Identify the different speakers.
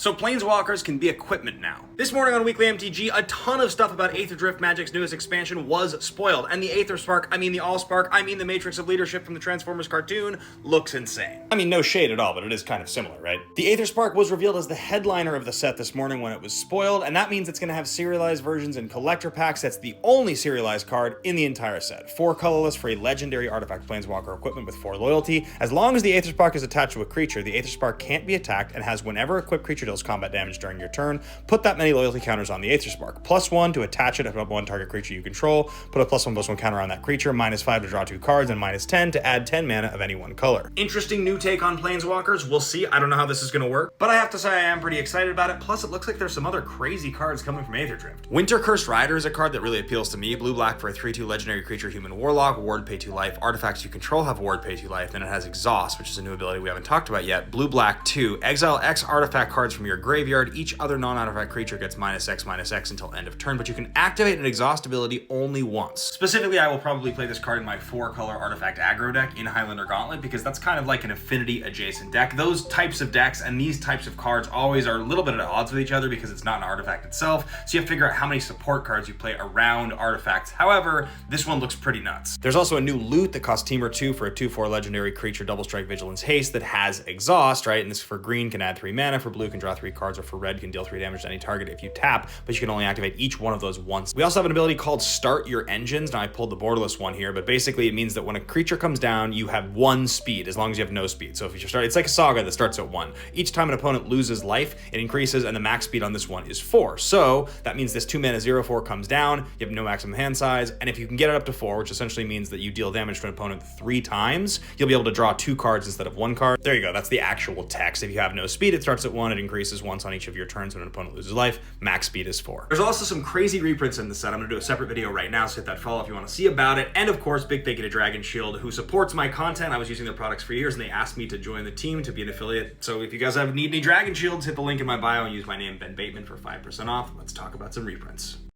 Speaker 1: So Planeswalkers can be equipment now. This morning on Weekly MTG, a ton of stuff about Aether Drift Magic's newest expansion was spoiled, and the Aether Spark, I mean the Allspark, I mean the Matrix of Leadership from the Transformers cartoon, looks insane. I mean, no shade at all, but it is kind of similar, right? The Aether Spark was revealed as the headliner of the set this morning when it was spoiled, and that means it's going to have serialized versions and collector packs. That's the only serialized card in the entire set. 4 colorless for a legendary artifact Planeswalker equipment with 4 loyalty. As long as the Aether Spark is attached to a creature, the Aether Spark can't be attacked and has whenever equipped creature deals combat damage during your turn, put that many loyalty counters on the Aether Spark. +1 to attach it at 1 target creature you control, put a +1/+1 counter on that creature, -5 to draw 2 cards, and -10 to add 10 mana of any one color. Interesting new take on Planeswalkers. We'll see. I don't know how this is going to work, but I have to say I am pretty excited about it. Plus, it looks like there's some other crazy cards coming from Aether Drift. Winter Cursed Rider is a card that really appeals to me. Blue-black for a 3/2 legendary creature, human warlock, ward pay 2 life. Artifacts you control have ward pay 2 life. Then it has Exhaust, which is a new ability we haven't talked about yet. Blue-black 2. Exile X artifact cards from your graveyard. Each other non-artifact creature gets -X/-X until end of turn, but you can activate an Exhaust ability only once. Specifically, I will probably play this card in my 4-color artifact aggro deck in Highlander Gauntlet, because that's kind of like an affinity adjacent deck. Those types of decks and these types of cards always are a little bit at odds with each other because it's not an artifact itself, so you have to figure out how many support cards you play around artifacts. However, this one looks pretty nuts. There's also a new loot that costs Temur 2 for a 2/4 legendary creature, double strike, vigilance, haste that has Exhaust, right? And this for green can add 3 mana, for blue can draw 3 cards, or for red can deal 3 damage to any target if you tap, but you can only activate each one of those once. We also have an ability called Start Your Engines. Now I pulled the borderless one here, but basically it means that when a creature comes down, you have 1 speed as long as you have no speed. So if you start, it's like a saga that starts at 1. Each time an opponent loses life, it increases, and the max speed on this one is 4. So that means this 2 mana 0/4 comes down, you have no maximum hand size, and if you can get it up to 4, which essentially means that you deal damage to an opponent 3 times, you'll be able to draw 2 cards instead of 1 card. There you go, that's the actual text. If you have no speed, it starts at 1, it increases once on each of your turns when an opponent loses life, max speed is 4. There's also some crazy reprints in the set. I'm gonna do a separate video right now, so hit that follow if you wanna see about it. And of course, big thank you to Dragon Shield, who supports my content. I was using their products for years, and they asked me to join the team to be an affiliate. So if you guys need any Dragon Shields, hit the link in my bio and use my name, Ben Bateman, for 5% off. Let's talk about some reprints.